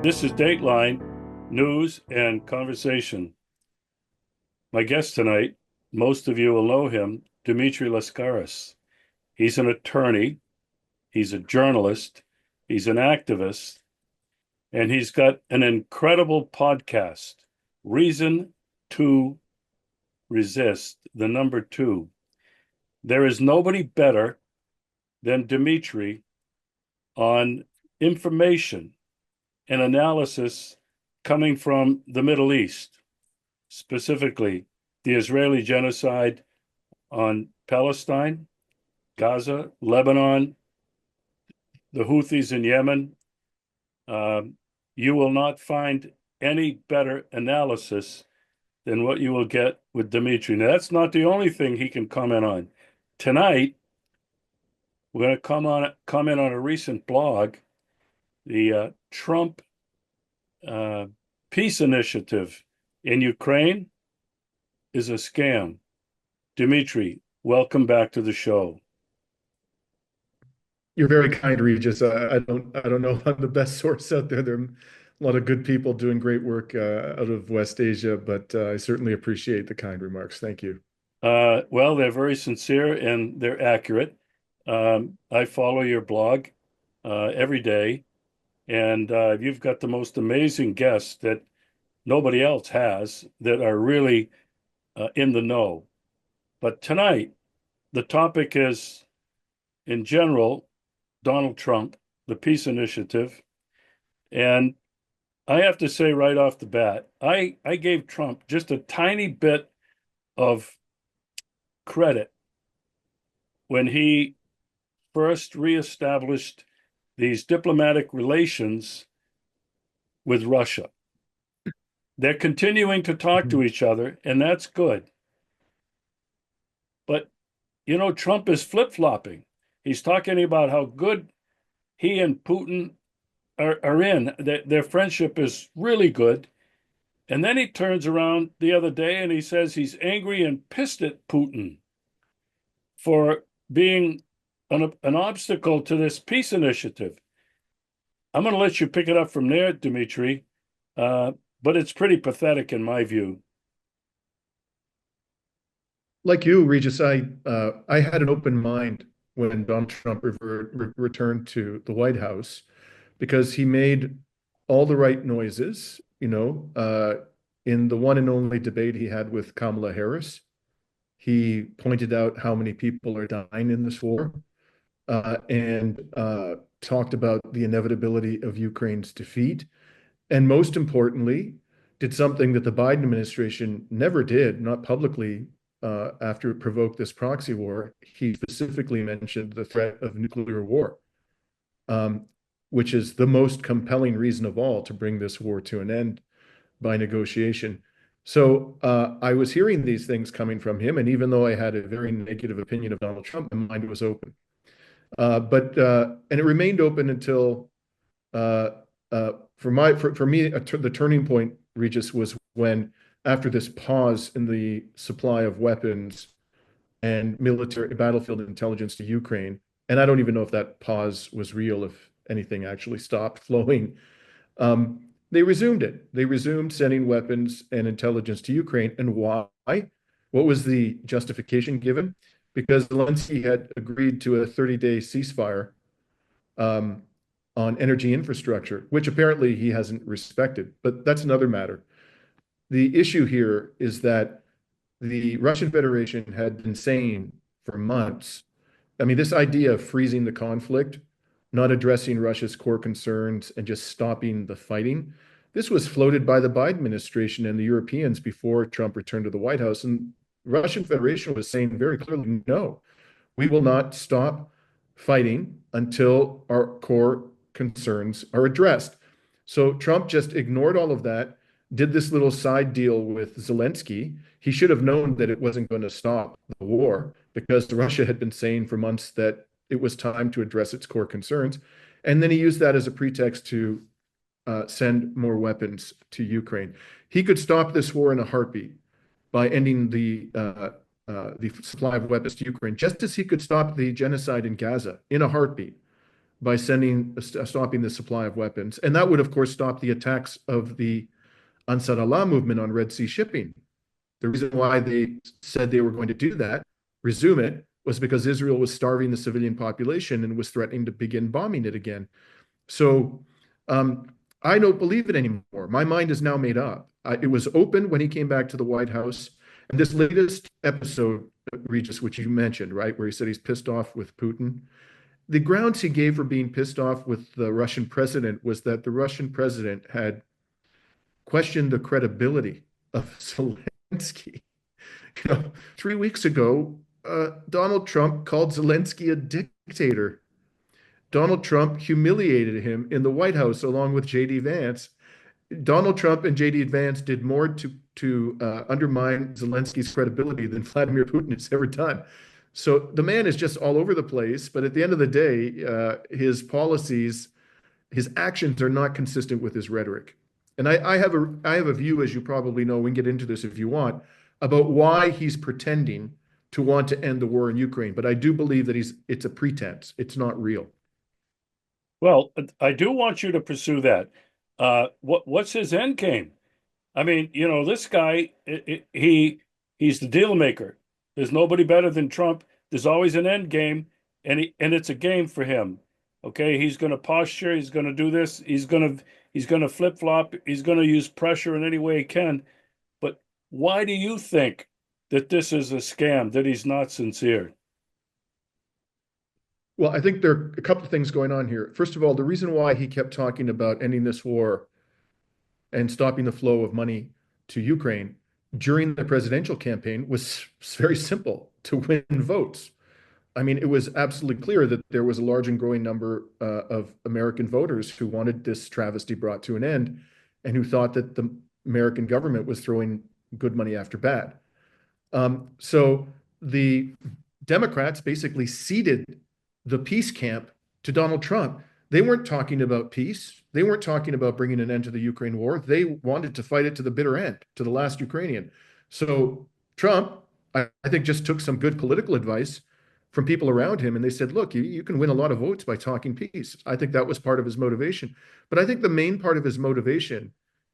This is Dateline News and Conversation. My guest tonight, most of you will know him, Dimitri Lascaris. He's an attorney, he's a journalist, he's an activist, and he's got an incredible podcast, Reason to Resist, the number two. There is nobody better than Dimitri on information and analysis coming from the Middle East, specifically the Israeli genocide on Palestine, Gaza, Lebanon, the Houthis in Yemen. You will not find any better analysis than what you will get with Dimitri. Now, that's not the only thing he can comment on. Tonight, we're going to comment on a recent blog, the Trump peace initiative in Ukraine is a scam. Dimitri, welcome back to the show. You're very kind, Regis. I don't know if I'm the best source out there. There are a lot of good people doing great work out of West Asia, but I certainly appreciate the kind remarks. Thank you. Well, they're very sincere and they're accurate. I follow your blog every day, and you've got the most amazing guests that nobody else has that are really in the know. But tonight, the topic is, in general, Donald Trump, the peace initiative. And I have to say right off the bat, I gave Trump just a tiny bit of credit when he first reestablished these diplomatic relations with Russia. They're continuing to talk to each other, and that's good. But, Trump is flip-flopping. He's talking about how good he and Putin are in. Their friendship is really good. And then he turns around the other day and he says he's angry and pissed at Putin for being an obstacle to this peace initiative. I'm going to let you pick it up from there, Dimitri, but it's pretty pathetic in my view. Like you, Regis, I had an open mind when Donald Trump returned to the White House because he made all the right noises, in the one and only debate he had with Kamala Harris. He pointed out how many people are dying in this war, and talked about the inevitability of Ukraine's defeat. And most importantly, did something that the Biden administration never did, not publicly, after it provoked this proxy war. He specifically mentioned the threat of nuclear war, which is the most compelling reason of all to bring this war to an end by negotiation. So I was hearing these things coming from him, and even though I had a very negative opinion of Donald Trump, my mind was open. And it remained open until for me, the turning point, Regis, was when, after this pause in the supply of weapons and military battlefield intelligence to Ukraine, and I don't even know if that pause was real, if anything actually stopped flowing, they resumed it. They resumed sending weapons and intelligence to Ukraine. And why? What was the justification given? Because Zelensky had agreed to a 30-day ceasefire on energy infrastructure, which apparently he hasn't respected. But that's another matter. The issue here is that the Russian Federation had been saying for months, I mean, this idea of freezing the conflict, not addressing Russia's core concerns, and just stopping the fighting, this was floated by the Biden administration and the Europeans before Trump returned to the White House. And Russian Federation was saying very clearly, no, we will not stop fighting until our core concerns are addressed. So Trump just ignored all of that, did this little side deal with Zelensky. He should have known that it wasn't going to stop the war because Russia had been saying for months that it was time to address its core concerns. And then he used that as a pretext to send more weapons to Ukraine. He could stop this war in a heartbeat by ending the supply of weapons to Ukraine, just as he could stop the genocide in Gaza in a heartbeat by stopping the supply of weapons. And that would, of course, stop the attacks of the Ansar Allah movement on Red Sea shipping. The reason why they said they were going to do that, resume it, was because Israel was starving the civilian population and was threatening to begin bombing it again. So I don't believe it anymore. My mind is now made up. It was open when he came back to the White House. And this latest episode, Regis, which you mentioned, right, where he said he's pissed off with Putin, the grounds he gave for being pissed off with the Russian president was that the Russian president had questioned the credibility of Zelensky. 3 weeks ago, Donald Trump called Zelensky a dictator. Donald Trump humiliated him in the White House along with J.D. Vance. Donald Trump and J.D. Vance did more to undermine Zelensky's credibility than Vladimir Putin has ever done. So the man is just all over the place. But at the end of the day, his policies, his actions are not consistent with his rhetoric. And I have a view, as you probably know, we can get into this if you want, about why he's pretending to want to end the war in Ukraine. But I do believe that it's a pretense. It's not real. Well, I do want you to pursue that. What's his end game? I mean, this guy, he's the deal maker. There's nobody better than Trump. There's always an end game, and it's a game for him. Okay, he's going to posture. He's going to do this. He's going to flip flop. He's going to use pressure in any way he can. But why do you think that this is a scam? That he's not sincere? Well, I think there are a couple of things going on here. First of all, the reason why he kept talking about ending this war and stopping the flow of money to Ukraine during the presidential campaign was very simple: to win votes. I mean, it was absolutely clear that there was a large and growing number of American voters who wanted this travesty brought to an end and who thought that the American government was throwing good money after bad. So the Democrats basically ceded the peace camp to Donald Trump. They weren't talking about peace. They weren't talking about bringing an end to the Ukraine war. They wanted to fight it to the bitter end, to the last Ukrainian. So Trump, I think, just took some good political advice from people around him, and they said, look, you can win a lot of votes by talking peace. I think that was part of his motivation. But I think the main part of his motivation,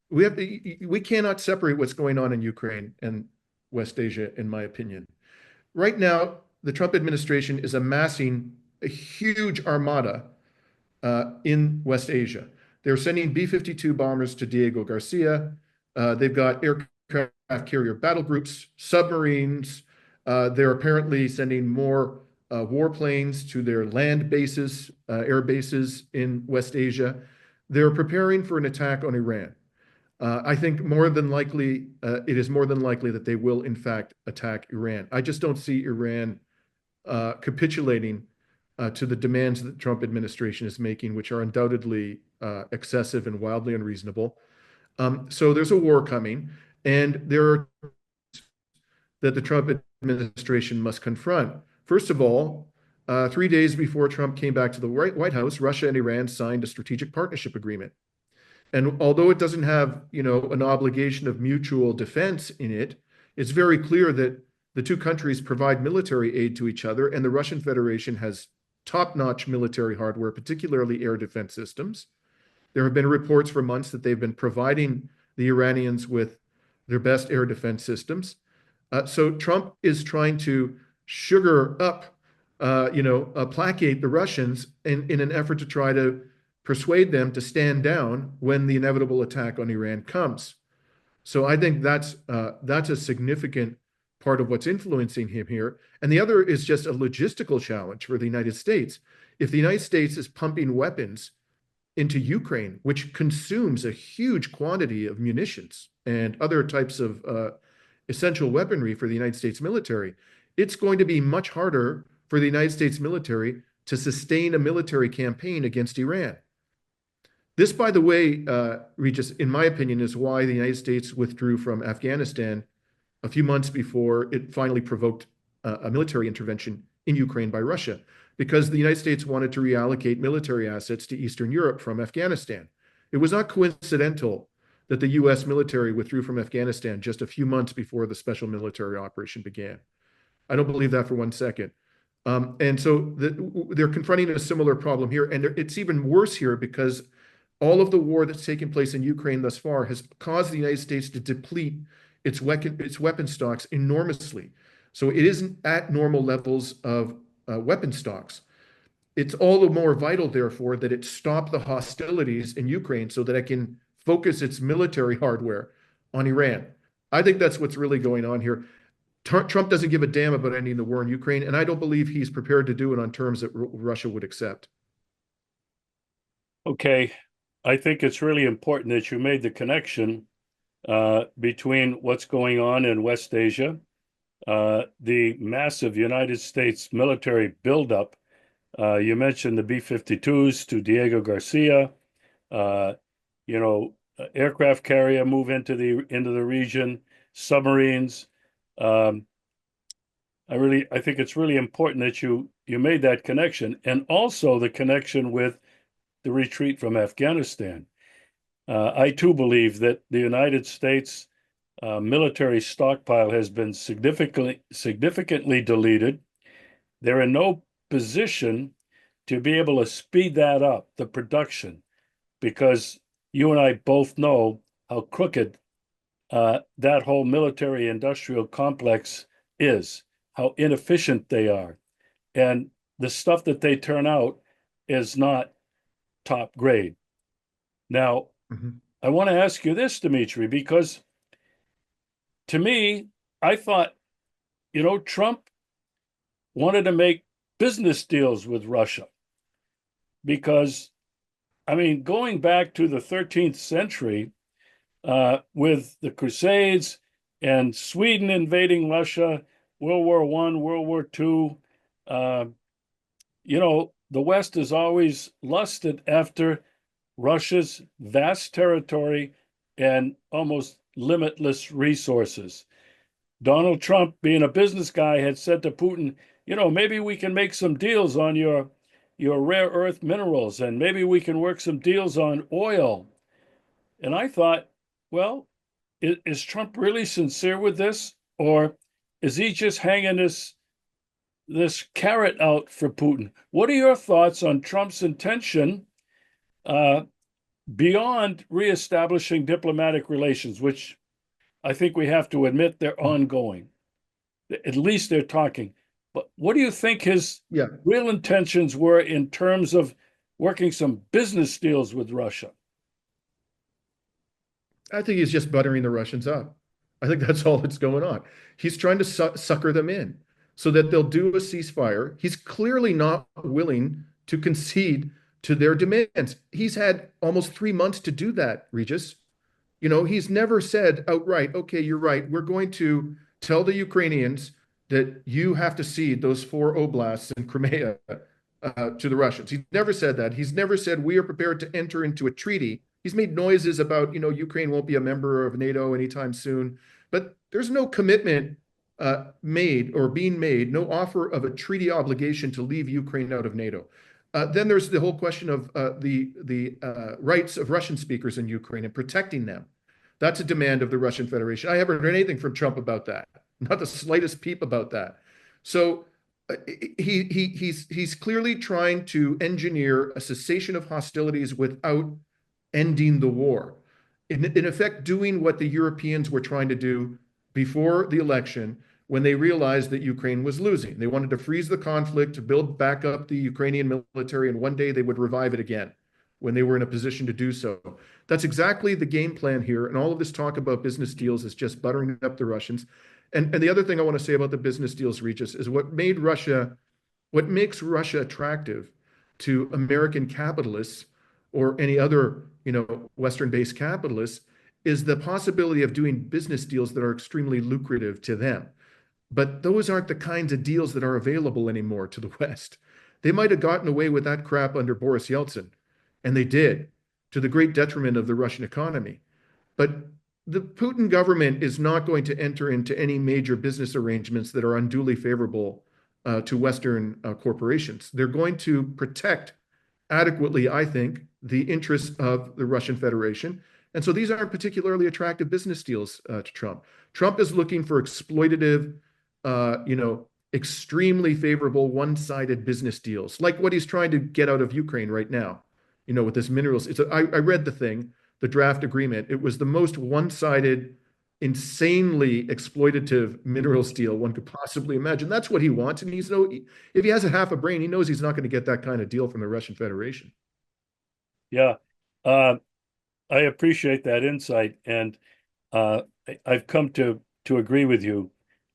we cannot separate what's going on in Ukraine and West Asia, in my opinion. Right now, the Trump administration is amassing a huge armada in West Asia. They're sending B-52 bombers to Diego Garcia. They've got aircraft carrier battle groups, submarines. They're apparently sending more warplanes to their land bases, air bases in West Asia. They're preparing for an attack on Iran. I think more than likely, it is more than likely that they will, in fact, attack Iran. I just don't see Iran capitulating to the demands that the Trump administration is making, which are undoubtedly excessive and wildly unreasonable. So there's a war coming, and there are that the Trump administration must confront. First of all, 3 days before Trump came back to the White House, Russia and Iran signed a strategic partnership agreement. And although it doesn't have, an obligation of mutual defense in it, it's very clear that the two countries provide military aid to each other, and the Russian Federation has top-notch military hardware, particularly air defense systems. There have been reports for months that they've been providing the Iranians with their best air defense systems. So Trump is trying to sugar up, placate the Russians in an effort to try to persuade them to stand down when the inevitable attack on Iran comes. So I think that's a significant part of what's influencing him here. And the other is just a logistical challenge for the United States. If the United States is pumping weapons into Ukraine, which consumes a huge quantity of munitions and other types of essential weaponry for the United States military, it's going to be much harder for the United States military to sustain a military campaign against Iran. This, by the way, Regis, in my opinion, is why the United States withdrew from Afghanistan a few months before it finally provoked a military intervention in Ukraine by Russia, because the United States wanted to reallocate military assets to Eastern Europe from Afghanistan. It was not coincidental that the U.S. military withdrew from Afghanistan just a few months before the special military operation began. I don't believe that for one second. And so they're confronting a similar problem here. And it's even worse here because all of the war that's taken place in Ukraine thus far has caused the United States to deplete its weapon stocks enormously. So it isn't at normal levels of weapon stocks. It's all the more vital, therefore, that it stop the hostilities in Ukraine so that it can focus its military hardware on Iran. I think that's what's really going on here. Trump doesn't give a damn about ending the war in Ukraine, and I don't believe he's prepared to do it on terms that Russia would accept. Okay, I think it's really important that you made the connection between what's going on in West Asia, the massive United States military buildup. You mentioned the B-52s to Diego Garcia, uh, aircraft carrier move into the region, submarines. Um, I think it's really important that you made that connection, and also the connection with the retreat from Afghanistan. I too believe that the United States military stockpile has been significantly deleted. They're in no position to be able to speed that up, the production, because you and I both know how crooked that whole military industrial complex is, how inefficient they are. And the stuff that they turn out is not top grade. Now, Mhm. I want to ask you this, Dimitri, because to me, I thought, Trump wanted to make business deals with Russia because, I mean, going back to the 13th century with the Crusades and Sweden invading Russia, World War One, World War Two, uh, the West has always lusted after Russia's vast territory and almost limitless resources. Donald Trump, being a business guy, had said to Putin, maybe we can make some deals on your rare earth minerals, and maybe we can work some deals on oil. And I thought, well, is Trump really sincere with this, or is he just hanging this carrot out for Putin? What are your thoughts on Trump's intention uh, beyond reestablishing diplomatic relations, which I think we have to admit they're ongoing? At least they're talking. But what do you think his Yeah, real intentions were in terms of working some business deals with Russia? I think he's just buttering the Russians up. I think that's all that's going on. He's trying to sucker them in so that they'll do a ceasefire. He's clearly not willing to concede to their demands. He's had almost 3 months to do that, Regis. He's never said outright, okay, you're right. We're going to tell the Ukrainians that you have to cede those 4 oblasts in Crimea to the Russians. He's never said that. He's never said we are prepared to enter into a treaty. He's made noises about, Ukraine won't be a member of NATO anytime soon, but there's no commitment made or being made, no offer of a treaty obligation to leave Ukraine out of NATO. Then there's the whole question of the rights of Russian speakers in Ukraine and protecting them. That's a demand of the Russian Federation. I haven't heard anything from Trump about that, not the slightest peep about that. So he's clearly trying to engineer a cessation of hostilities without ending the war. In effect, doing what the Europeans were trying to do before the election when they realized that Ukraine was losing. They wanted to freeze the conflict, to build back up the Ukrainian military, and one day they would revive it again when they were in a position to do so. That's exactly the game plan here. And all of this talk about business deals is just buttering up the Russians. And the other thing I want to say about the business deals, Regis, is what makes Russia attractive to American capitalists or any other, Western-based capitalists is the possibility of doing business deals that are extremely lucrative to them. But those aren't the kinds of deals that are available anymore to the West. They might have gotten away with that crap under Boris Yeltsin, and they did, to the great detriment of the Russian economy. But the Putin government is not going to enter into any major business arrangements that are unduly favorable to Western corporations. They're going to protect adequately, I think, the interests of the Russian Federation. And so these aren't particularly attractive business deals to Trump. Trump is looking for exploitative, extremely favorable one-sided business deals, like what he's trying to get out of Ukraine right now, with this minerals. I read the thing, the draft agreement. It was the most one-sided, insanely exploitative minerals deal one could possibly imagine. That's what he wants. And if he has a half a brain, he knows he's not going to get that kind of deal from the Russian Federation. Yeah. Uh, I appreciate that insight, and uh, I've come to agree with you.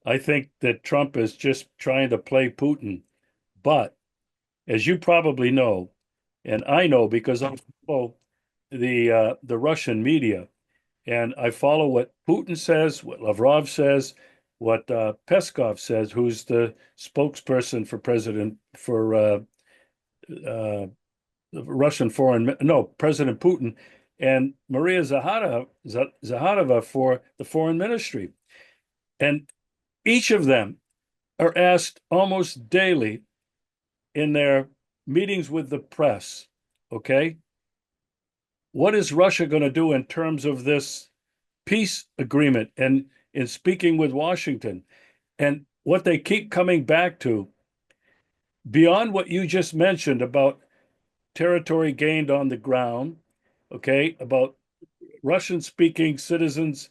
I think that Trump is just trying to play Putin, but as you probably know, and I know because I follow the Russian media, and I follow what Putin says, what Lavrov says, what Peskov says, who's the spokesperson for uh, Russian foreign, no, President Putin, and Maria Zaharova for the foreign ministry. And each of them are asked almost daily in their meetings with the press, okay, what is Russia going to do in terms of this peace agreement and in speaking with Washington? And what they keep coming back to, beyond what you just mentioned about territory gained on the ground, okay, about Russian speaking citizens,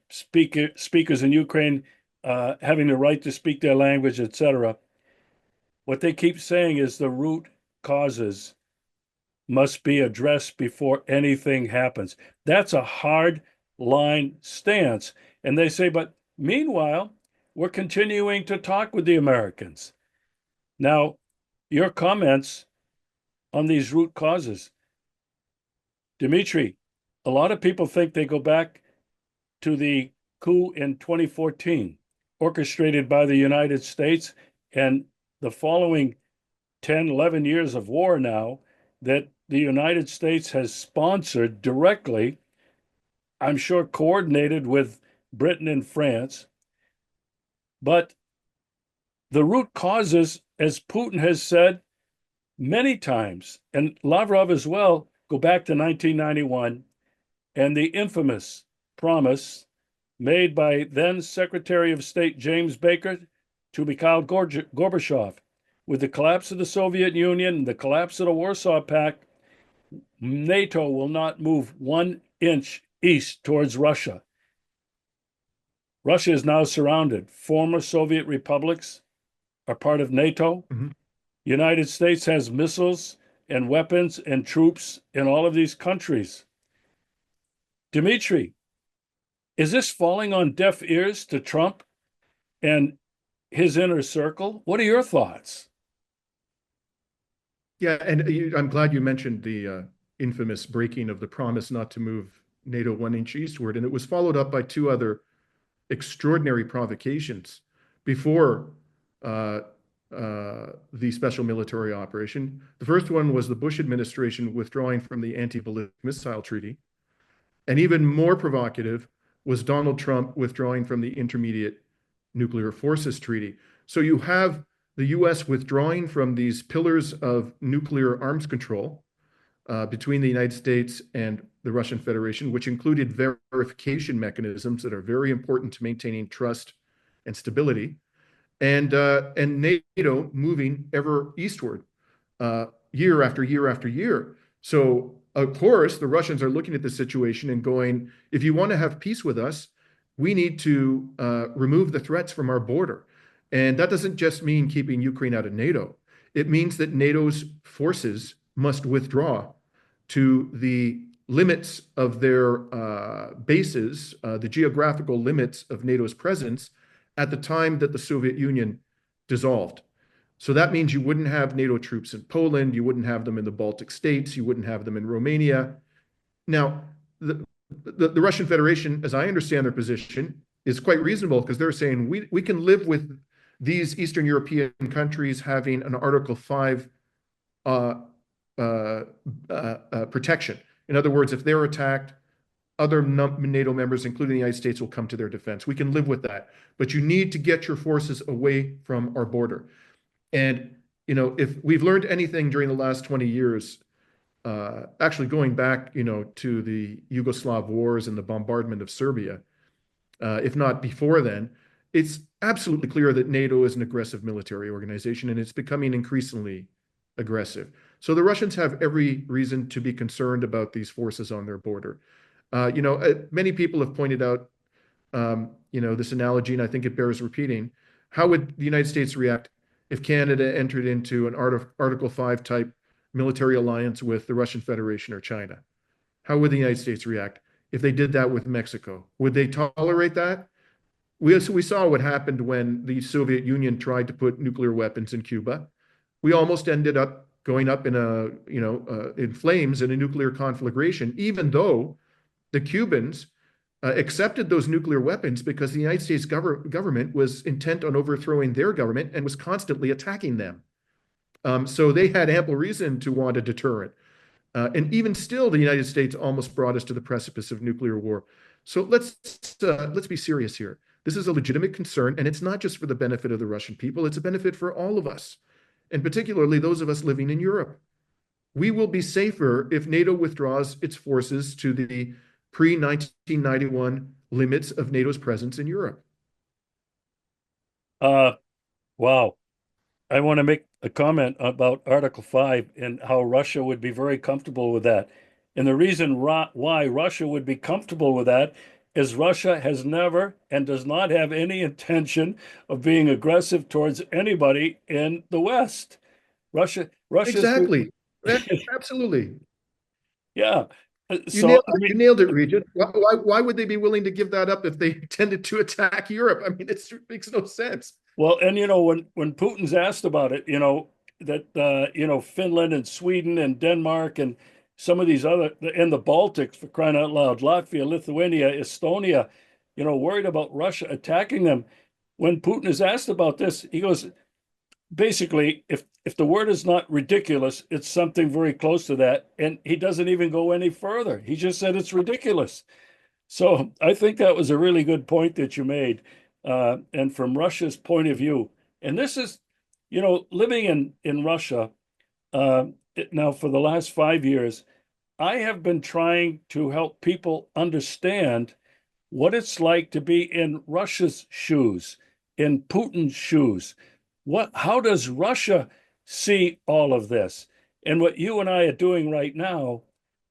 speakers in Ukraine having the right to speak their language, etc. What they keep saying is the root causes must be addressed before anything happens. That's a hard line stance. And they say, but meanwhile, we're continuing to talk with the Americans. Now, your comments on these root causes, Dimitri, a lot of people think they go back to the coup in 2014, orchestrated by the United States, and the following 10, 11 years of war now that the United States has sponsored directly, I'm sure coordinated with Britain and France. But the root causes, as Putin has said many times, and Lavrov as well, go back to 1991 and the infamous promise made by then Secretary of State James Baker to Mikhail Gorbachev. With the collapse of the Soviet Union, the collapse of the Warsaw Pact, NATO will not move 1 inch east towards Russia. Russia is now surrounded. Former Soviet republics are part of NATO. Mm-hmm. United States has missiles and weapons and troops in all of these countries. Dimitri, is this falling on deaf ears to Trump and his inner circle? What are your thoughts? Yeah, and I'm glad you mentioned the infamous breaking of the promise not to move NATO 1 inch eastward. And it was followed up by two other extraordinary provocations before the special military operation. The first one was the Bush administration withdrawing from the anti-ballistic missile treaty. And even more provocative was Donald Trump withdrawing from the Intermediate Nuclear Forces Treaty. So you have the US withdrawing from these pillars of nuclear arms control between the United States and the Russian Federation, which included verification mechanisms that are very important to maintaining trust and stability, and NATO moving ever eastward year after year after year. So, of course, the Russians are looking at the situation and going, if you want to have peace with us, we need to remove the threats from our border. And that doesn't just mean keeping Ukraine out of NATO. It means that NATO's forces must withdraw to the limits of their bases, the geographical limits of NATO's presence at the time that the Soviet Union dissolved. So that means you wouldn't have NATO troops in Poland, you wouldn't have them in the Baltic states, you wouldn't have them in Romania. Now, the Russian Federation, as I understand their position, is quite reasonable because they're saying we can live with these Eastern European countries having an Article 5 protection. In other words, if they're attacked, other NATO members, including the United States, will come to their defense. We can live with that. But you need to get your forces away from our border. And, if we've learned anything during the last 20 years, actually going back, to the Yugoslav wars and the bombardment of Serbia, if not before then, it's absolutely clear that NATO is an aggressive military organization, and it's becoming increasingly aggressive. So the Russians have every reason to be concerned about these forces on their border. Many people have pointed out, this analogy, and I think it bears repeating. How would the United States react if Canada entered into an Article 5 type military alliance with the Russian Federation or China? How would the United States react if they did that with Mexico? Would they tolerate that? We saw what happened when the Soviet Union tried to put nuclear weapons in Cuba. We almost ended up going up in flames in a nuclear conflagration, even though the Cubans accepted those nuclear weapons because the United States government was intent on overthrowing their government and was constantly attacking them. So they had ample reason to want a deterrent. And even still, the United States almost brought us to the precipice of nuclear war. So let's be serious here. This is a legitimate concern, and it's not just for the benefit of the Russian people. It's a benefit for all of us, and particularly those of us living in Europe. We will be safer if NATO withdraws its forces to the pre-1991 limits of NATO's presence in Europe. Wow. I want to make a comment about Article 5 and how Russia would be very comfortable with that. And the reason why Russia would be comfortable with that is Russia has never and does not have any intention of being aggressive towards anybody in the West. Russia's Exactly. Absolutely. yeah. You So nailed I it. mean, You nailed it, Regis. Why would they be willing to give that up if they intended to attack Europe? I mean, it makes no sense. well, and when Putin's asked about it, that Finland and Sweden and Denmark and some of these other and the Baltics, for crying out loud, Latvia, Lithuania, Estonia, worried about Russia attacking them. When Putin is asked about this, he goes, basically, if the word is not ridiculous, it's something very close to that, and he doesn't even go any further. He just said it's ridiculous. So I think that was a really good point that you made. And from Russia's point of view, and this is, living in Russia now for the last 5 years, I have been trying to help people understand what it's like to be in Russia's shoes, in Putin's shoes. How does Russia see all of this? And what you and I are doing right now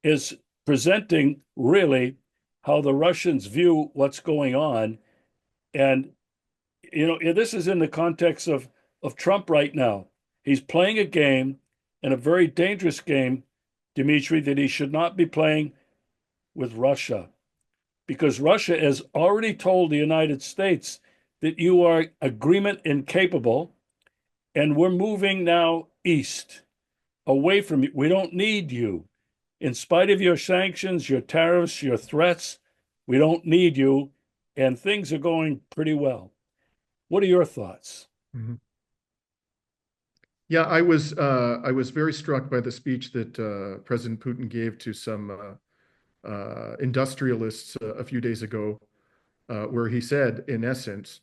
is presenting really how the Russians view what's going on. And, this is in the context of Trump right now. He's playing a game, and a very dangerous game, Dimitri, that he should not be playing with Russia, because Russia has already told the United States that you are agreement incapable, and we're moving now east, away from you. We don't need you. In spite of your sanctions, your tariffs, your threats, we don't need you, and things are going pretty well. What are your thoughts? Mhm. Yeah, I was very struck by the speech that President Putin gave to some industrialists a few days ago, where he said, in essence,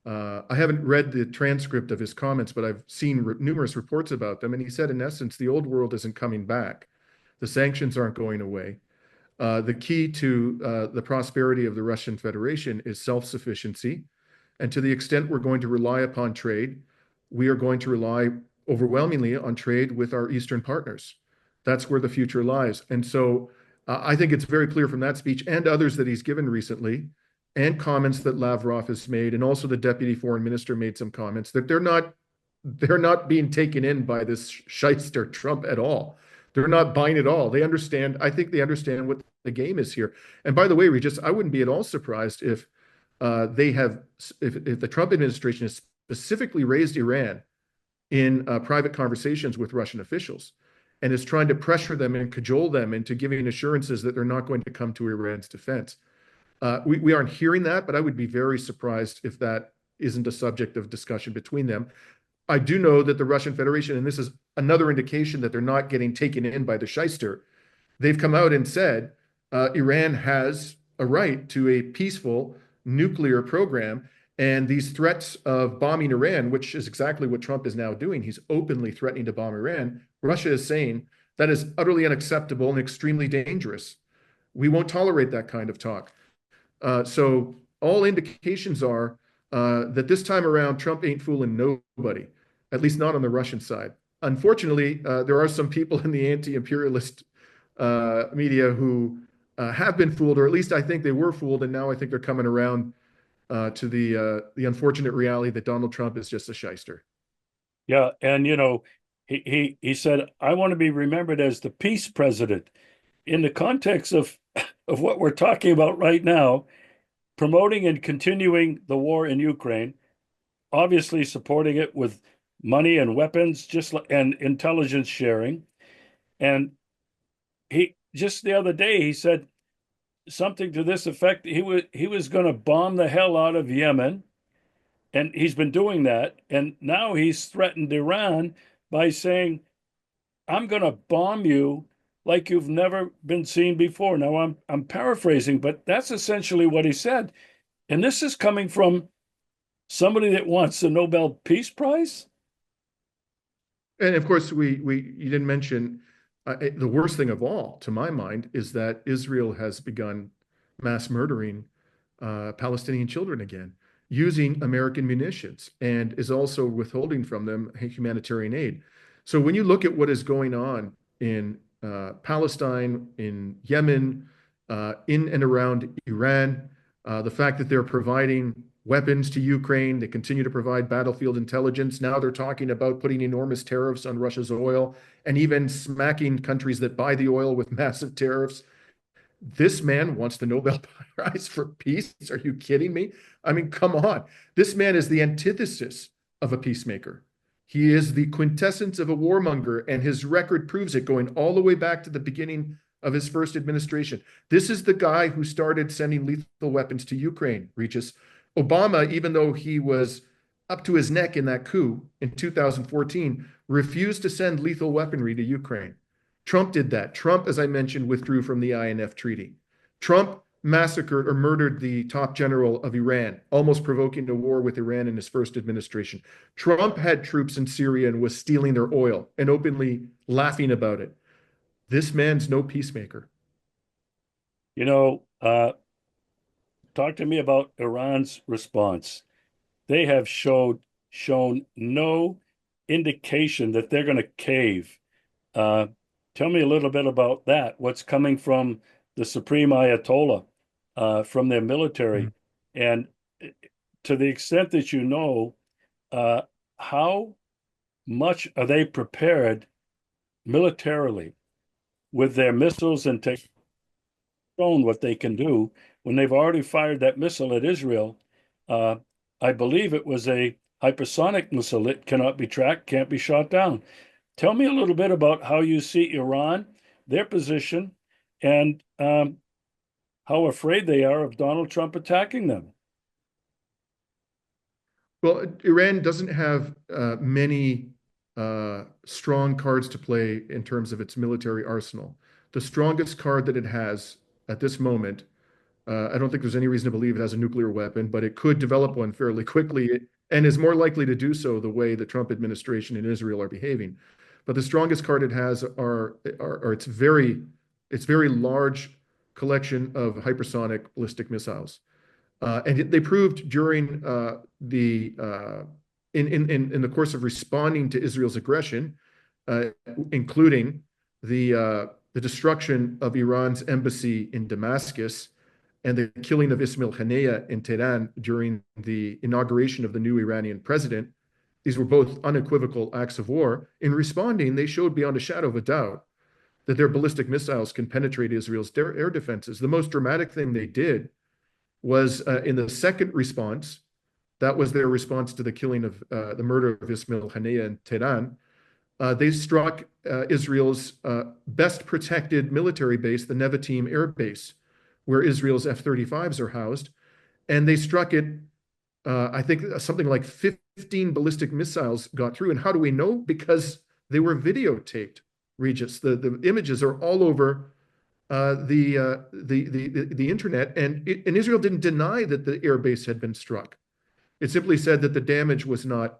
I haven't read the transcript of his comments, but I've seen numerous reports about them, and he said, in essence, the old world isn't coming back. The sanctions aren't going away. The key to the prosperity of the Russian Federation is self-sufficiency. And to the extent we're going to rely upon trade, we are going to rely overwhelmingly on trade with our Eastern partners. That's where the future lies. And so I think it's very clear from that speech and others that he's given recently, and comments that Lavrov has made, and also the deputy foreign minister made some comments, that they're not being taken in by this shyster Trump at all. They're not buying it all. They understand. I think they understand what the game is here. And by the way, Regis, I wouldn't be at all surprised if if the Trump administration has specifically raised Iran in private conversations with Russian officials and is trying to pressure them and cajole them into giving assurances that they're not going to come to Iran's defense. We aren't hearing that, but I would be very surprised if that isn't a subject of discussion between them. I do know that the Russian Federation, and this is another indication that they're not getting taken in by the shyster, they've come out and said Iran has a right to a peaceful nuclear program. And these threats of bombing Iran, which is exactly what Trump is now doing, he's openly threatening to bomb Iran. Russia is saying that is utterly unacceptable and extremely dangerous. We won't tolerate that kind of talk. So all indications are that this time around, Trump ain't fooling nobody, at least not on the Russian side. Unfortunately, there are some people in the anti-imperialist media who have been fooled, or at least I think they were fooled, and now I think they're coming around to the unfortunate reality that Donald Trump is just a shyster. Yeah, and he said, "I want to be remembered as the peace president." In the context of what we're talking about right now, promoting and continuing the war in Ukraine, obviously supporting it with money and weapons, and intelligence sharing. And he just the other day he said something to this effect: he was going to bomb the hell out of Yemen, and he's been doing that. And now he's threatened Iran by saying, "I'm going to bomb you like you've never been seen before." Now I'm paraphrasing, but that's essentially what he said. And this is coming from somebody that wants the Nobel Peace Prize. And of course, you didn't mention the worst thing of all, to my mind, is that Israel has begun mass murdering Palestinian children again, using American munitions, and is also withholding from them humanitarian aid. So when you look at what is going on in Palestine, in Yemen, in and around Iran, the fact that they're providing weapons to Ukraine, they continue to provide battlefield intelligence. Now they're talking about putting enormous tariffs on Russia's oil and even smacking countries that buy the oil with massive tariffs. This man wants the Nobel Prize for Peace. Are you kidding me? I mean, come on. This man is the antithesis of a peacemaker. He is the quintessence of a warmonger, and his record proves it, going all the way back to the beginning of his first administration. This is the guy who started sending lethal weapons to Ukraine, Regis. Obama, even though he was up to his neck in that coup in 2014, refused to send lethal weaponry to Ukraine. Trump did that. Trump, as I mentioned, withdrew from the INF treaty. Trump massacred or murdered the top general of Iran, almost provoking a war with Iran in his first administration. Trump had troops in Syria and was stealing their oil and openly laughing about it. This man's no peacemaker. You know, talk to me about Iran's response. They have shown no indication that they're going to cave. Uh, Tell me a little bit about that. What's coming from the Supreme Ayatollah, from their military, and to the extent that uh, how much are they prepared militarily with their missiles and shown what they can do when they've already fired that missile at Israel? Uh, I believe it was a hypersonic missile. It cannot be tracked, can't be shot down. Tell me a little bit about how you see Iran, their position, and how afraid they are of Donald Trump attacking them. Well, Iran doesn't have many strong cards to play in terms of its military arsenal. The strongest card that it has at this moment, I don't think there's any reason to believe it has a nuclear weapon, but it could develop one fairly quickly and is more likely to do so the way the Trump administration and Israel are behaving. But the strongest card it has are its very large collection of hypersonic ballistic missiles. And they proved during in the course of responding to Israel's aggression, including the destruction of Iran's embassy in Damascus and the killing of Ismail Haniyeh in Tehran during the inauguration of the new Iranian president. These were both unequivocal acts of war. In responding, they showed beyond a shadow of a doubt that their ballistic missiles can penetrate Israel's air defenses. The most dramatic thing they did was in the second response. That was their response to the killing of the murder of Ismail Haniyeh in Tehran. They struck Israel's best protected military base, the Nevatim Air Base, where Israel's F-35s are housed. And they struck it, I think something like 15 ballistic missiles got through. And how do we know? Because they were videotaped, Regis. The images are all over the internet, and Israel didn't deny that the air base had been struck. It simply said that the damage was not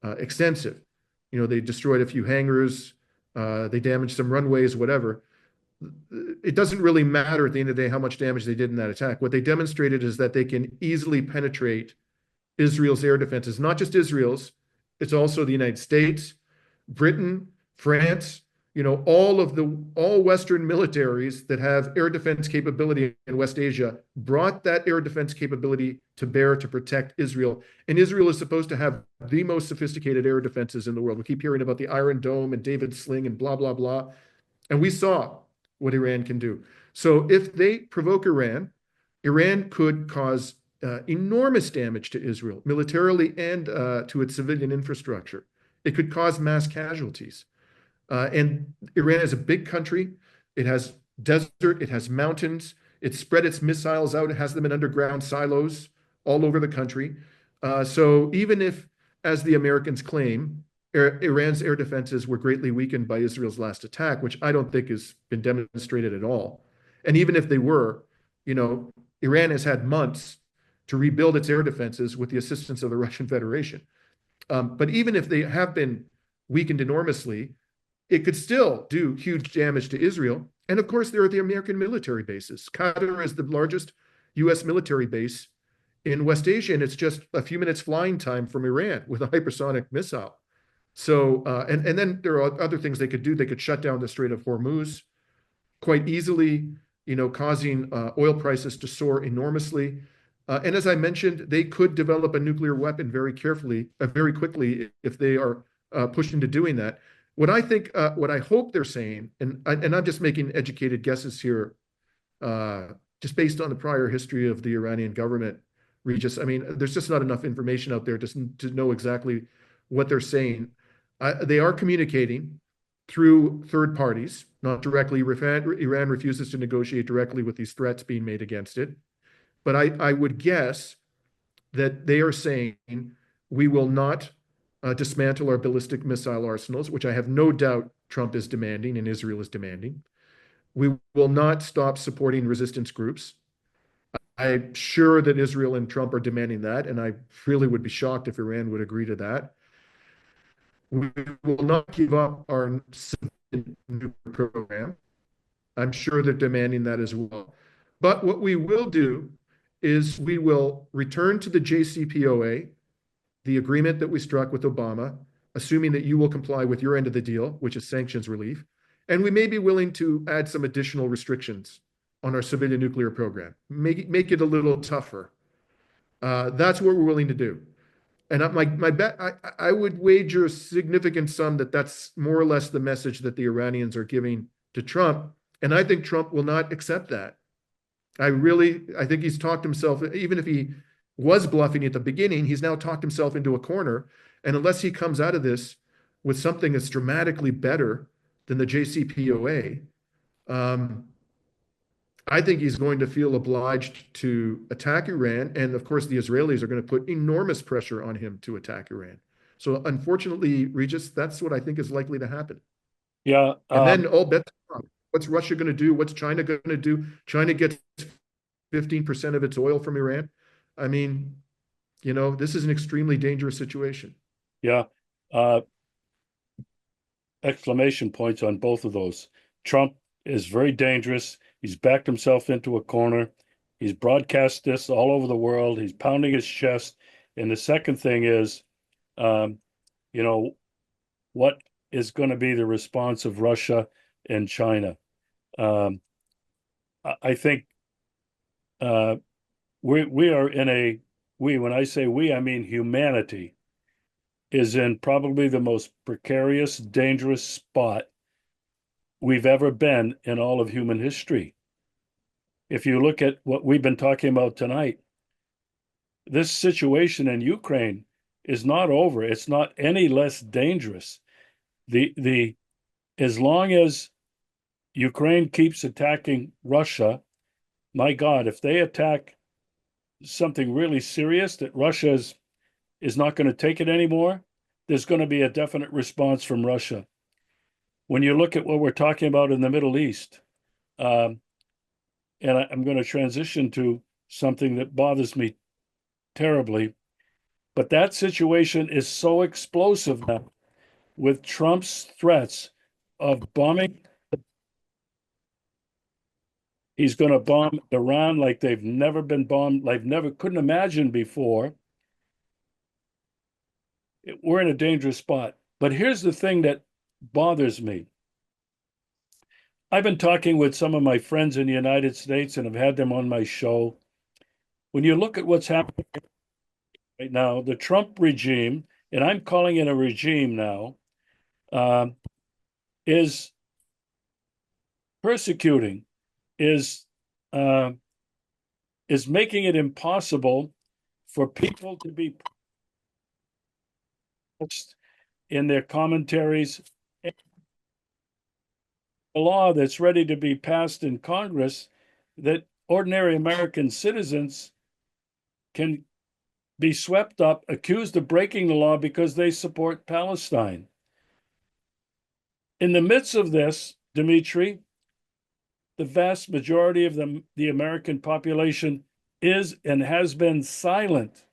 extensive. You know, they destroyed a few hangars, they damaged some runways, whatever. It doesn't really matter at the end of the day how much damage they did in that attack. What they demonstrated is that they can easily penetrate Israel's air defenses, not just Israel's, it's also the United States, Britain, France, all Western militaries that have air defense capability in West Asia brought that air defense capability to bear to protect Israel. And Israel is supposed to have the most sophisticated air defenses in the world. We keep hearing about the Iron Dome and David Sling and blah, blah, blah. And we saw what Iran can do. So if they provoke Iran, Iran could cause enormous damage to Israel, militarily and to its civilian infrastructure. It could cause mass casualties. And Iran is a big country. It has desert, it has mountains. It spread its missiles out. It has them in underground silos all over the country. So even if, as the Americans claim, Iran's air defenses were greatly weakened by Israel's last attack, which I don't think has been demonstrated at all. And even if they were, Iran has had months to rebuild its air defenses with the assistance of the Russian Federation. But even if they have been weakened enormously, it could still do huge damage to Israel. And of course, there are the American military bases. Qatar is the largest US military base in West Asia, and it's just a few minutes flying time from Iran with a hypersonic missile. So, and then there are other things they could do. They could shut down the Strait of Hormuz quite easily, causing oil prices to soar enormously. And as I mentioned, they could develop a nuclear weapon very quickly if they are pushed into doing that. What I hope they're saying, and I'm just making educated guesses here, just based on the prior history of the Iranian government, Regis. I mean, there's just not enough information out there to know exactly what they're saying. They are communicating through third parties, not directly. Iran refuses to negotiate directly with these threats being made against it. But I would guess that they are saying we will not dismantle our ballistic missile arsenals, which I have no doubt Trump is demanding and Israel is demanding. We will not stop supporting resistance groups. I'm sure that Israel and Trump are demanding that, and I really would be shocked if Iran would agree to that. We will not give up our nuclear program. I'm sure they're demanding that as well. But what we will do is we will return to the JCPOA, the agreement that we struck with Obama, assuming that you will comply with your end of the deal, which is sanctions relief. And we may be willing to add some additional restrictions on our civilian nuclear program, make it a little tougher. That's what we're willing to do. And my bet, I would wager a significant sum that that's more or less the message that the Iranians are giving to Trump. And I think Trump will not accept that. I think he's talked himself, even if he was bluffing at the beginning, he's now talked himself into a corner. And unless he comes out of this with something that's dramatically better than the JCPOA, I think he's going to feel obliged to attack Iran. And of course, the Israelis are going to put enormous pressure on him to attack Iran. So unfortunately, Regis, that's what I think is likely to happen. Yeah. And then all bets are off. What's Russia going to do? What's China going to do? China gets 15% of its oil from Iran. I mean, this is an extremely dangerous situation. Yeah. Exclamation points on both of those. Trump is very dangerous. He's backed himself into a corner. He's broadcast this all over the world. He's pounding his chest. And the second thing is, what is going to be the response of Russia and China? I think we are in when I say we, I mean humanity is in probably the most precarious, dangerous spot we've ever been in all of human history. If you look at what we've been talking about tonight, this situation in Ukraine is not over. It's not any less dangerous. As long as Ukraine keeps attacking Russia, my God, if they attack something really serious that Russia is not going to take it anymore, there's going to be a definite response from Russia. When you look at what we're talking about in the Middle East, and I'm going to transition to something that bothers me terribly, but that situation is so explosive now with Trump's threats of bombing. He's going to bomb Iran like they've never been bombed, like couldn't imagine before. we're in a dangerous spot. But here's the thing that bothers me. I've been talking with some of my friends in the United States and have had them on my show. When you look at what's happening right now, the Trump regime, and I'm calling it a regime now, uh, is persecuting, is uh, is making it impossible for people to be in their commentaries. A law that's ready to be passed in Congress that ordinary American citizens can be swept up, accused of breaking the law because they support Palestine. In the midst of this, Dimitri, the vast majority of the American population is and has been silent.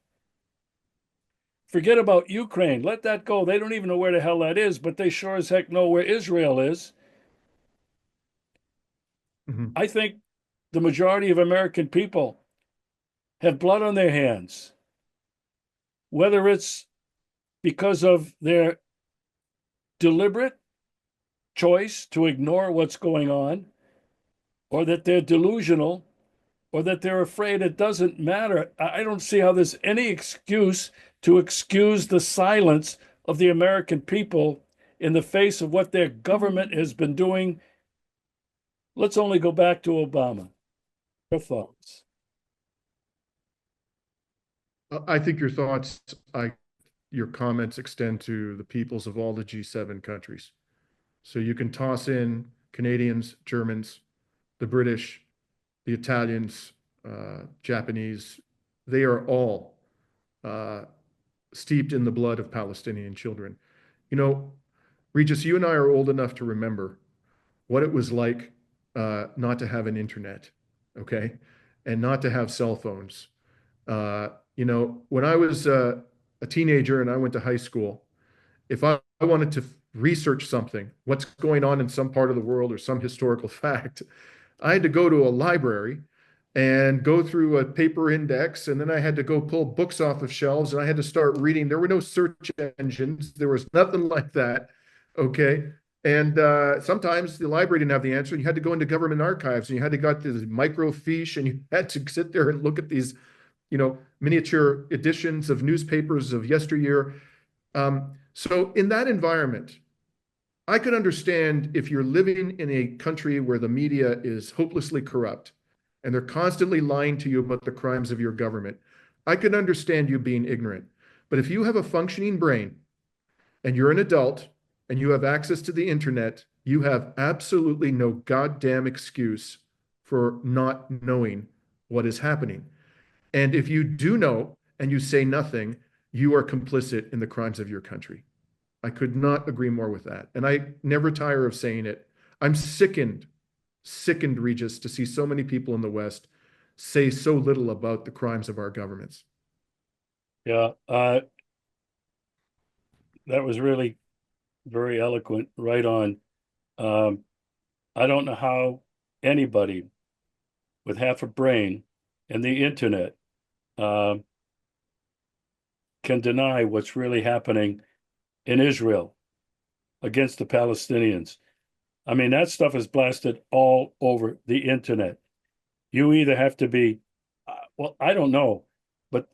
Forget about Ukraine. Let that go. They don't even know where the hell that is, but they sure as heck know where Israel is. Mhm. I think the majority of American people have blood on their hands, whether it's because of their deliberate choice to ignore what's going on, or that they're delusional, or that they're afraid. It doesn't matter. I don't see how there's any excuse to excuse the silence of the American people in the face of what their government has been doing. Let's only go back to Obama. Your thoughts? I think your comments extend to the peoples of all the G7 countries. So you can toss in Canadians, Germans, the British, the Italians, Japanese. They are all uh, steeped in the blood of Palestinian children. You know, Regis, you and I are old enough to remember what it was like not to have an internet, okay, and not to have cell phones. When I was a teenager and I went to high school, if I wanted to research something, what's going on in some part of the world or some historical fact, I had to go to a library and go through a paper index, and then I had to go pull books off of shelves and I had to start reading. There were no search engines, there was nothing like that. Okay. And sometimes the library didn't have the answer, and you had to go into government archives and you had to got this microfiche and you had to sit there and look at these, miniature editions of newspapers of yesteryear. So in that environment, I could understand if you're living in a country where the media is hopelessly corrupt and they're constantly lying to you about the crimes of your government. I could understand you being ignorant. But if you have a functioning brain and you're an adult and you have access to the internet, you have absolutely no goddamn excuse for not knowing what is happening. And if you do know and you say nothing, you are complicit in the crimes of your country. I could not agree more with that. And I never tire of saying it. I'm sickened, Regis, to see so many people in the West say so little about the crimes of our governments. Yeah, that was really very eloquent, right on. Um, I don't know how anybody with half a brain and the internet uh, can deny what's really happening in Israel against the Palestinians. I mean, that stuff is blasted all over the internet. You either have to be, well, I don't know, but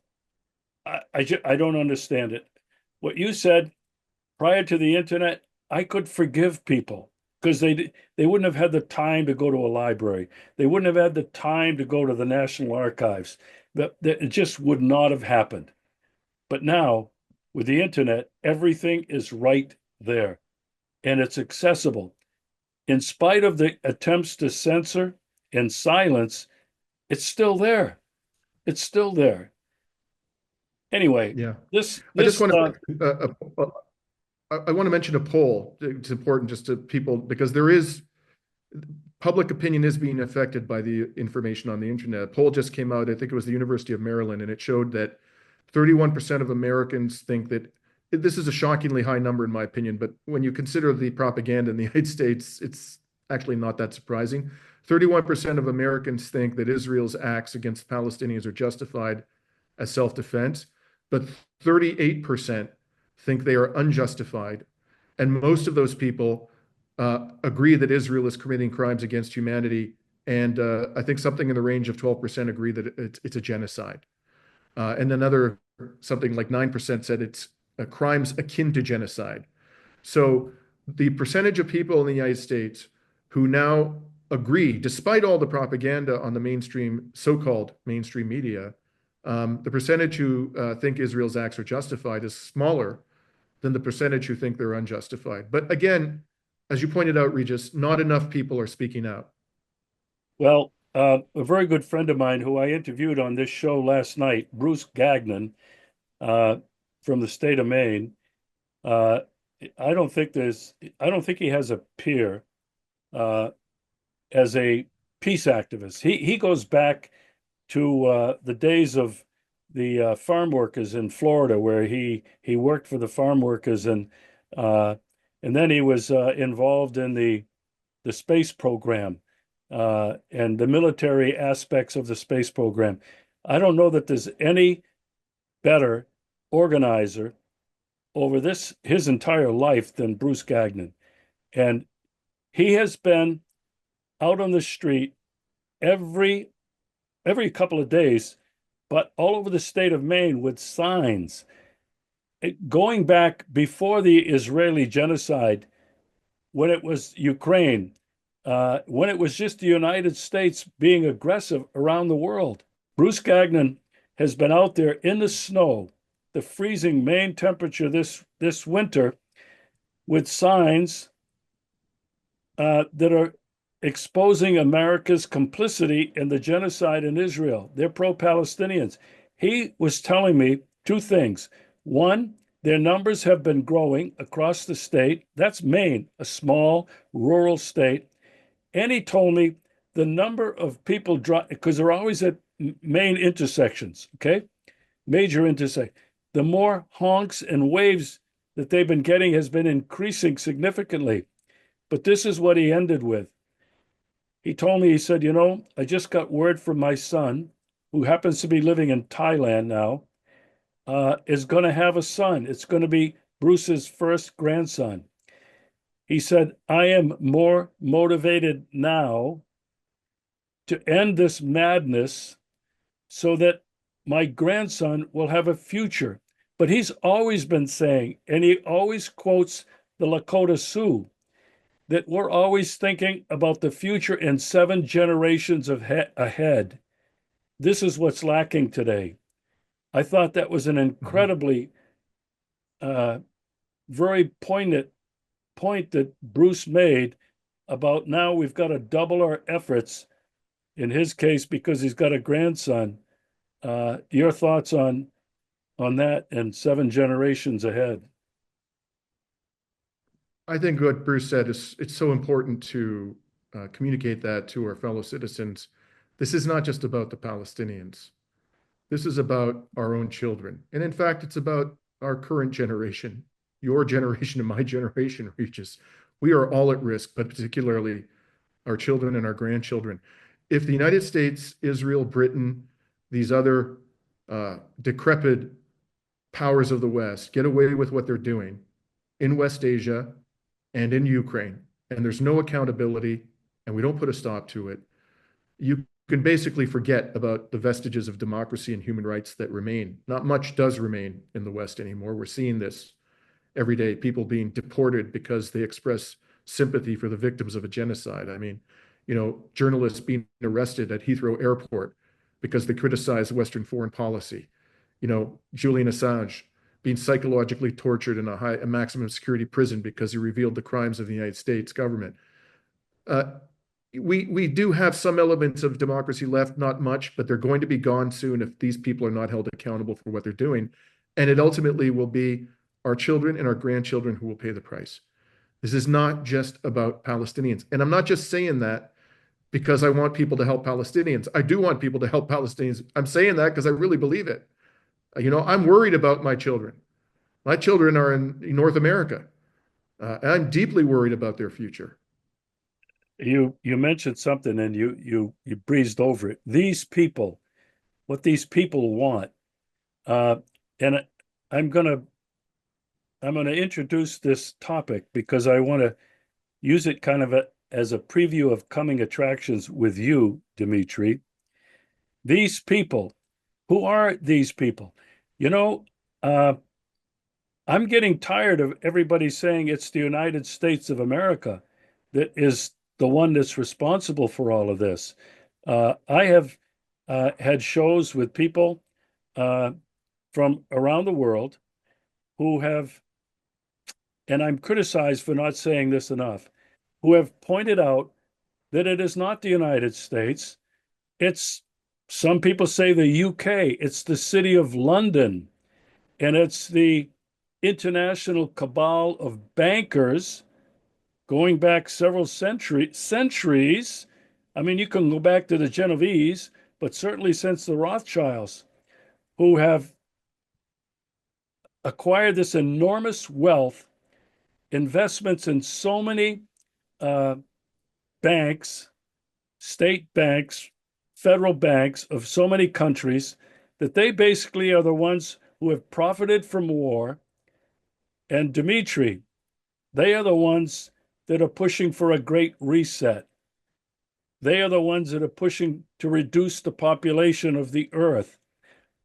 I don't understand it. What you said prior to the internet, I could forgive people because they wouldn't have had the time to go to a library. They wouldn't have had the time to go to the National Archives. That it just would not have happened. But now, with the internet, everything is right there and it's accessible. In spite of the attempts to censor and silence, it's still there. It's still there. Anyway, Yeah. this I just this want I want to mention a poll. It's important just to people because public opinion is being affected by the information on the internet. A poll just came out, I think it was the University of Maryland, and it showed that 31% of Americans think that this is a shockingly high number in my opinion, but when you consider the propaganda in the United States, it's actually not that surprising. 31% of Americans think that Israel's acts against Palestinians are justified as self-defense, but 38% think they are unjustified. And most of those people agree that Israel is committing crimes against humanity. And I think something in the range of 12% agree that it's a genocide. And another, something like 9% said it's crimes akin to genocide. So the percentage of people in the United States who now agree, despite all the propaganda on the mainstream, so-called mainstream media, the percentage who think Israel's acts are justified is smaller than the percentage who think they're unjustified. But again, as you pointed out, Regis, not enough people are speaking out. Well, a very good friend of mine who I interviewed on this show last night, Bruce Gagnon, uh, from the state of Maine. Uh, I don't think he has a peer uh, as a peace activist. He goes back to the days of the farm workers in Florida, where he worked for the farm workers, uh, and then he was involved in the space program and the military aspects of the space program. I don't know that there's any better organizer over this his entire life than Bruce Gagnon. And he has been out on the street every couple of days, but all over the state of Maine with signs. Going back before the Israeli genocide, when it was Ukraine, when it was just the United States being aggressive around the world. Bruce Gagnon has been out there in the snow, the freezing Maine temperature this winter, with signs that are exposing America's complicity in the genocide in Israel. They're pro-Palestinians. He was telling me two things. One, their numbers have been growing across the state. That's Maine, a small rural state. And he told me the number of people because they're always at main intersections, okay? Major intersect. The more honks and waves that they've been getting has been increasing significantly. But this is what he ended with. He told me, he said, I just got word from my son, who happens to be living in Thailand now, is going to have a son. It's going to be Bruce's first grandson. He said, I am more motivated now to end this madness so that my grandson will have a future. But he's always been saying, and he always quotes the Lakota Sioux, that we're always thinking about the future in 7 generations ahead. This is what's lacking today. I thought that was an Mhm. incredibly, very poignant point that Bruce made about now we've got to double our efforts, in his case, because he's got a grandson. Your thoughts on that and 7 generations ahead? I think what Bruce said is it's so important to communicate that to our fellow citizens. This is not just about the Palestinians. This is about our own children. And in fact, it's about our current generation, your generation and my generation, Regis. We are all at risk, but particularly our children and our grandchildren. If the United States, Israel, Britain, these other decrepit powers of the West get away with what they're doing in West Asia and in Ukraine, and there's no accountability, and we don't put a stop to it, you can basically forget about the vestiges of democracy and human rights that remain. Not much does remain in the West anymore. We're seeing this every day, people being deported because they express sympathy for the victims of a genocide. I mean, journalists being arrested at Heathrow Airport because they criticize Western foreign policy. Julian Assange being psychologically tortured in a maximum security prison because he revealed the crimes of the United States government. Uh, we do have some elements of democracy left, not much, but they're going to be gone soon if these people are not held accountable for what they're doing. And it ultimately will be our children and our grandchildren who will pay the price. This is not just about Palestinians. And I'm not just saying that because I want people to help Palestinians. I do want people to help Palestinians. I'm saying that because I really believe it. I'm worried about my children. My children are in North America, and I'm deeply worried about their future. You mentioned something and you breezed over it. These people, what these people want, uh, and I'm going to I'm going to introduce this topic because I want to use it kind of as a preview of coming attractions with you, Dimitri. These people, who are these people? You know, uh, I'm getting tired of everybody saying it's the United States of America that is the one that's responsible for all of this. I have had shows with people uh, from around the world who have, and I'm criticized for not saying this enough, who have pointed out that it is not the United States. It's, some people say, the UK, it's the city of London, and it's the international cabal of bankers going back several centuries. I mean, you can go back to the Genovese, but certainly since the Rothschilds, who have acquired this enormous wealth, investments in so many uh, banks, state banks, federal banks of so many countries, that they basically are the ones who have profited from war. And Dimitri, they are the ones that are pushing for a great reset. They are the ones that are pushing to reduce the population of the earth.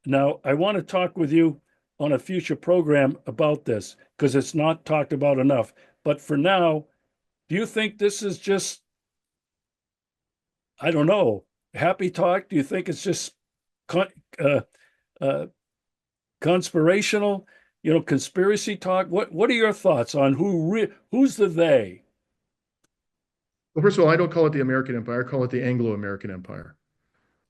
Now, I want to talk with you on a future program about this because it's not talked about enough. But for now, do you think this is just, I don't know, happy talk? Do you think it's just con- uh, uh, conspirational, conspiracy talk? What are your thoughts on who's the they? Well, first of all, I don't call it the American Empire. I call it the Anglo-American Empire.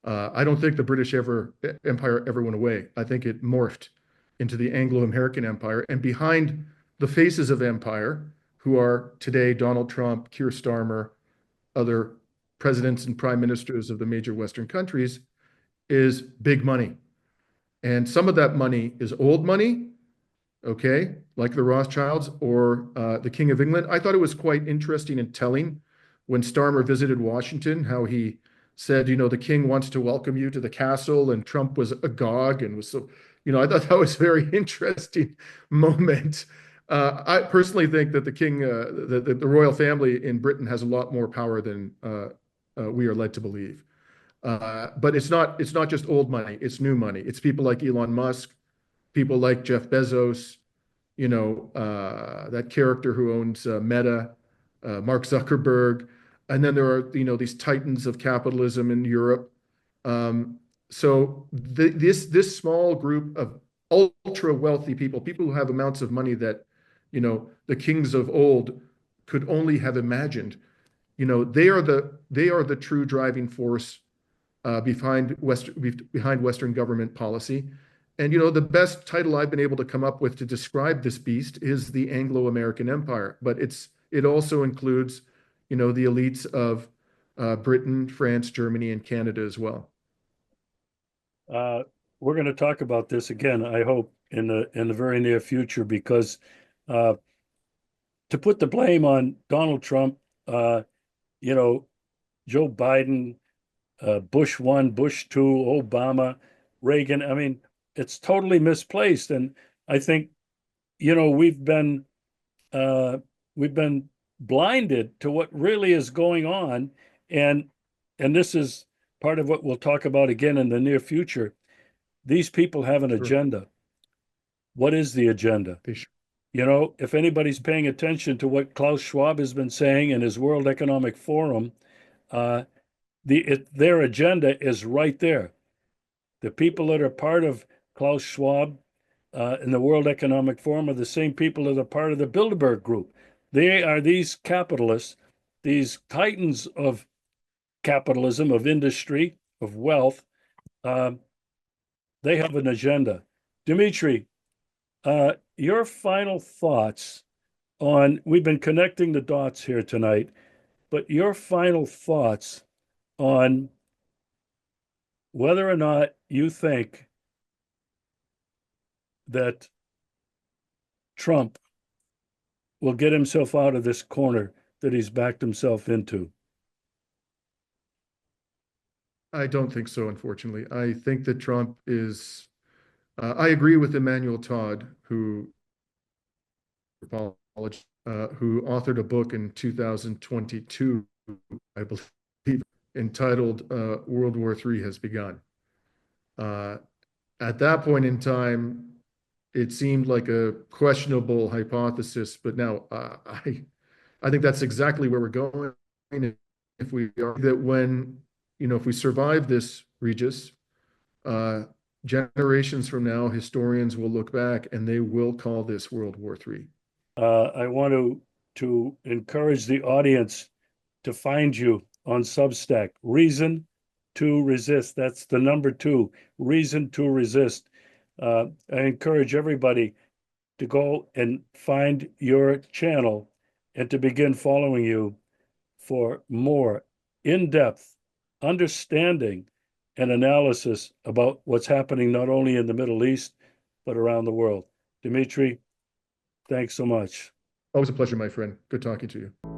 I don't think the British Empire ever went away. I think it morphed into the Anglo-American Empire. And behind the faces of empire, who are today Donald Trump, Keir Starmer, other presidents and prime ministers of the major Western countries, is big money. And some of that money is old money, okay, like the Rothschilds or the King of England. I thought it was quite interesting and telling when Starmer visited Washington, how he said, the king wants to welcome you to the castle, and Trump was agog and was so, I thought that was a very interesting moment. I personally think that the king, the royal family in Britain has a lot more power than we are led to believe. But it's not just old money, it's new money. It's people like Elon Musk, people like Jeff Bezos, that character who owns Meta, Mark Zuckerberg, and then there are, these titans of capitalism in Europe. Um, so this small group of ultra wealthy people, people who have amounts of money that, the kings of old could only have imagined, they are the true driving force behind Western government policy. And the best title I've been able to come up with to describe this beast is the Anglo-American Empire. But it also includes, the elites of Britain, France, Germany, and Canada as well. Uh, we're going to talk about this again, I hope, in the very near future, because uh, to put the blame on Donald Trump, uh, you know, Joe Biden, Bush one, Bush two, Obama, Reagan. I mean, it's totally misplaced, and I think you know we've been uh, we've been blinded to what really is going on, and and this is part of what we'll talk about again in the near future. These people have an Sure. agenda. What is the agenda? They should. If anybody's paying attention to what Klaus Schwab has been saying in his World Economic Forum, uh, their agenda is right there. The people that are part of Klaus Schwab in the World Economic Forum are the same people that are part of the Bilderberg Group. They are these capitalists, these titans of capitalism, of industry, of wealth. Uh, they have an agenda. Dimitri, your final thoughts on, we've been connecting the dots here tonight, but your final thoughts on whether or not you think that Trump will get himself out of this corner that he's backed himself into. I don't think so, unfortunately. I think that Trump is, I agree with Emmanuel Todd, who anthropologist, who authored a book in 2022, I believe, entitled World War III Has Begun. At that point in time, it seemed like a questionable hypothesis, but now I think that's exactly where we're going. If we are that when, if we survive this, Regis, generations from now, historians will look back and they will call this World War III. I want to encourage the audience to find you on Substack. Reason to Resist. That's the number 2. Reason to Resist. I encourage everybody to go and find your channel and to begin following you for more in-depth understanding and analysis about what's happening not only in the Middle East, but around the world. Dimitri, thanks so much. Always a pleasure, my friend. Good talking to you.